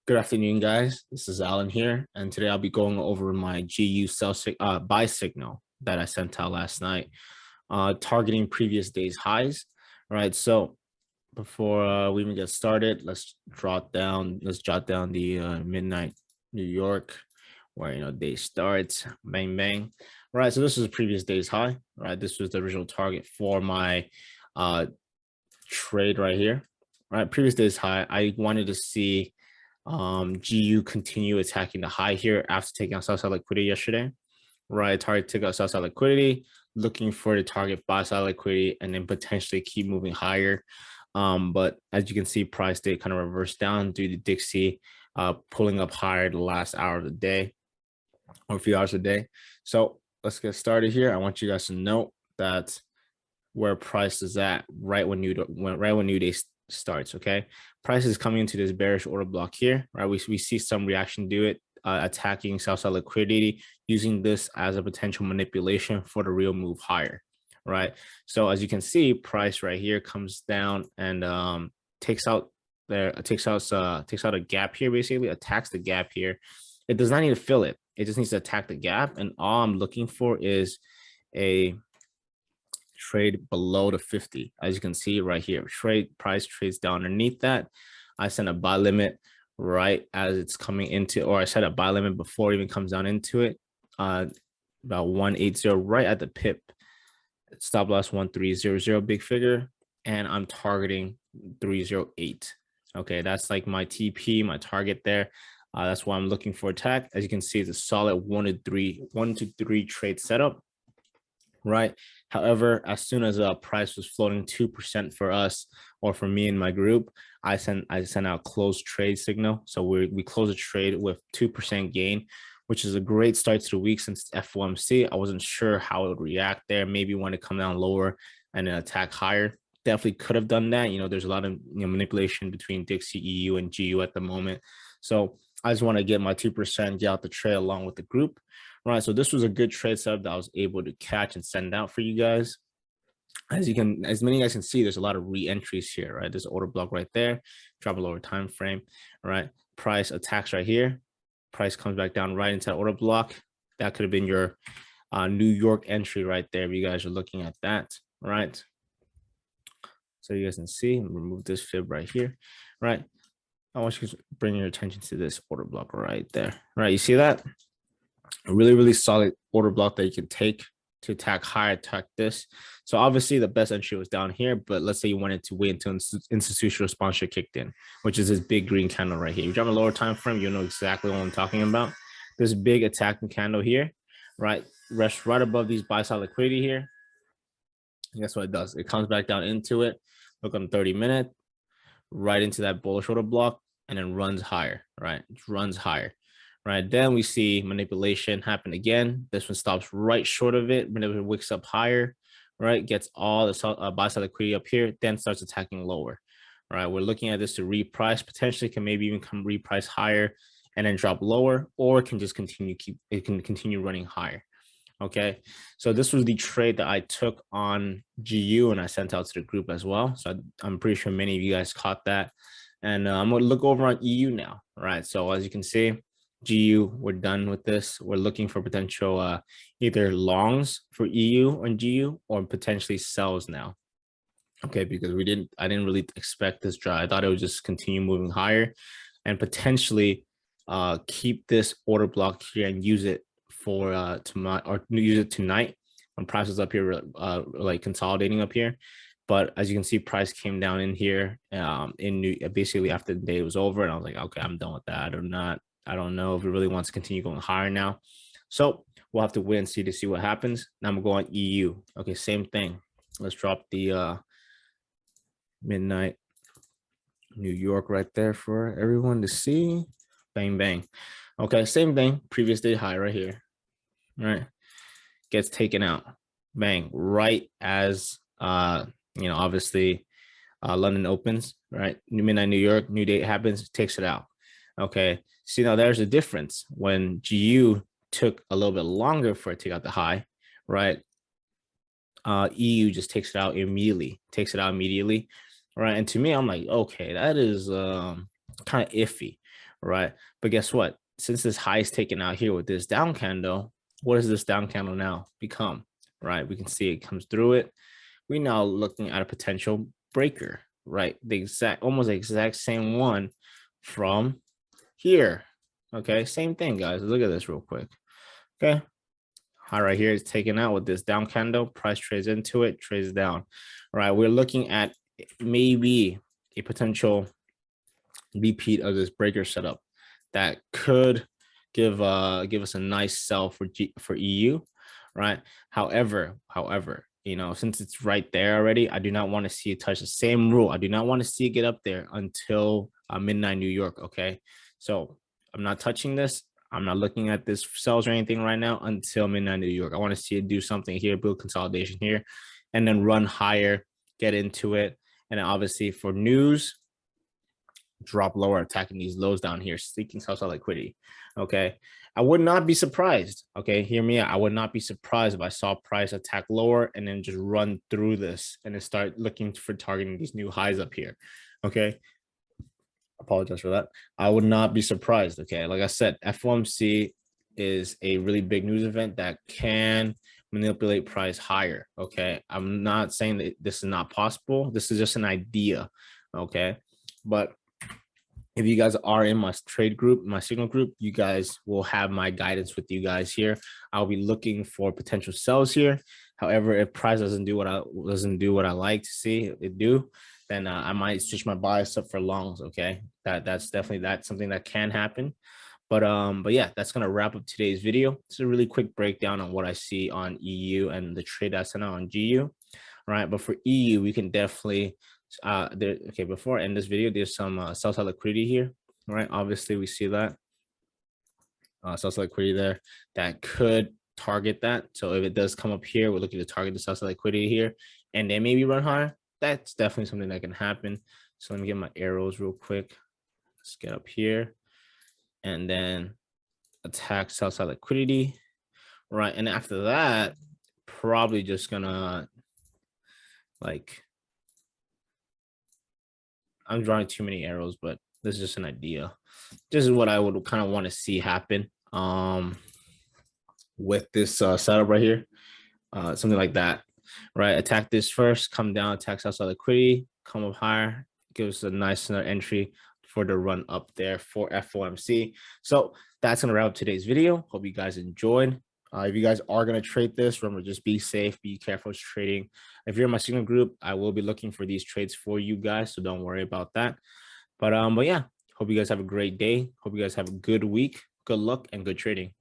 Good afternoon, guys. This is Alan here, and today I'll be going over my GU buy signal that I sent out last night, targeting previous day's highs. All right, so before we even get started, let's jot down the midnight New York, where day starts. Bang bang. All right, so this is the previous day's high. All right, this was the original target for my trade right here. All right, previous day's high. I wanted to see GU continue attacking the high here after taking out sell-side liquidity yesterday. Right, target took out sell-side liquidity, looking for the target buy-side liquidity, and then potentially keep moving higher. But as you can see, price did kind of reverse down due to Dixie pulling up higher the last hour of the day or a few hours a day. So let's get started here. I want you guys to note that where price is at right when new day starts. Okay, price is coming into this bearish order block here, right? We see some reaction to it, attacking sell-side liquidity, using this as a potential manipulation for the real move higher, right? So as you can see, price right here comes down and takes out a gap here, basically attacks the gap here. It does not need to fill it. It just needs to attack the gap, and all I'm looking for is a trade below the 50. As you can see right here, price trades down underneath that. I sent a buy limit right as it's coming into, or I set a buy limit before it even comes down into it, about 180 right at the pip. Stop loss 1300, big figure, and I'm targeting 308. Okay, that's like my TP, my target there. That's why I'm looking for attack. As you can see, it's a solid 1 to 3 trade setup, right? However, as soon as price was floating 2% for us, or for me and my group, I sent out closed trade signal. So we closed a trade with 2% gain, which is a great start to the week since FOMC. I wasn't sure how it would react there. Maybe want to come down lower and then attack higher. Definitely could have done that. There's a lot of manipulation between Dixie, EU, and GU at the moment. So I just want to get my 2%, get out the trade along with the group. Right, so this was a good trade setup that I was able to catch and send out for you guys. As many of you guys can see, there's a lot of re-entries here, right? There's an order block right there, drop a lower time frame, right? Price attacks right here, price comes back down right into that order block. That could have been your New York entry right there if you guys are looking at that, right? So you guys can see, remove this fib right here, right? I want you to bring your attention to this order block right there, right? You see that? A really solid order block that you can take to attack higher, attack this. So obviously the best entry was down here, but let's say you wanted to wait until institutional sponsor kicked in, which is this big green candle right here. You drop a lower time frame, you know exactly what I'm talking about. This big attacking candle here, right? Rests right above these buy side liquidity here. And guess what it does? It comes back down into it. Look on 30-minute, right into that bullish order block, and then runs higher, right? It runs higher. Right, then we see manipulation happen again. This one stops right short of it, whenever it wicks up higher, right? Gets all the buy side liquidity up here, then starts attacking lower. Right, we're looking at this to reprice, potentially can maybe even come reprice higher and then drop lower, or it can just continue running higher. Okay, so this was the trade that I took on GU and I sent out to the group as well. So I'm pretty sure many of you guys caught that. And I'm going to look over on EU now, right? So as you can see, GU, we're done with this. We're looking for potential either longs for EU and GU or potentially sells now. Okay, because I didn't really expect this draw. I thought it would just continue moving higher and potentially keep this order block here and use it for tonight, or use it tonight when price is up here, like consolidating up here. But as you can see, price came down in here basically after the day was over, and I was like, okay, I'm done with that. I don't know if it really wants to continue going higher now. So we'll have to wait and see to see what happens. Now I'm going to go on EU. Okay, same thing. Let's drop the midnight New York right there for everyone to see. Bang, bang. Okay, same thing. Previous day high right here. Right. Gets taken out. Bang. Right as, obviously London opens, right? Midnight New York, new date happens, takes it out. Okay, see, now there's a difference. When GU took a little bit longer for it to take out the high, right? EU just takes it out immediately, right? And to me, I'm like, okay, that is kind of iffy, right? But guess what? Since this high is taken out here with this down candle, what does this down candle now become, right? We can see it comes through it. We're now looking at a potential breaker, right? Almost the exact same one from here. Okay, same thing, guys. Look at this real quick. Okay, high right here is taken out with this down candle. Price trades into it, trades down. All right, we're looking at maybe a potential repeat of this breaker setup that could give us a nice sell for EU, right? However, you know, since it's right there already, I do not want to see it touch the same rule. I do not want to see it get up there until midnight New York. Okay, so I'm not touching this. I'm not looking at this sells or anything right now until midnight New York. I want to see it do something here, build consolidation here, and then run higher, get into it. And then obviously for news, drop lower, attacking these lows down here, seeking sell-side liquidity. Okay, I would not be surprised. Okay, hear me out. I would not be surprised if I saw price attack lower and then just run through this and then start looking for targeting these new highs up here. Okay, apologize for that. I would not be surprised. Okay, like I said, FOMC is a really big news event that can manipulate price higher. Okay, I'm not saying that this is not possible. This is just an idea. Okay, but if you guys are in my trade group, my signal group, you guys will have my guidance with you guys here. I'll be looking for potential sells here. However, if price doesn't do what I like to see it do, then I might switch my bias up for longs. Okay, that's something that can happen. But yeah, that's gonna wrap up today's video. It's a really quick breakdown on what I see on EU and the trade I sent out on GU. All right, but for EU, we can definitely okay, before I end this video, there's some sell-side liquidity here, right? Obviously we see that sell-side liquidity there that could target that. So if it does come up here, we're looking to target the sell-side liquidity here and then maybe run higher. That's definitely something that can happen. So let me get my arrows real quick. Let's get up here and then attack sell-side liquidity, right? And after that, probably just gonna like, I'm drawing too many arrows, but this is just an idea. This is what I would kind of want to see happen with this setup right here. Something like that, right? Attack this first, come down, attack sell-side liquidity, come up higher, give us a nice entry for the run up there for FOMC. So that's going to wrap up today's video. Hope you guys enjoyed. If you guys are going to trade this, remember, just be safe, be careful with trading. If you're in my signal group, I will be looking for these trades for you guys, so don't worry about that. But yeah, hope you guys have a great day. Hope you guys have a good week. Good luck and good trading.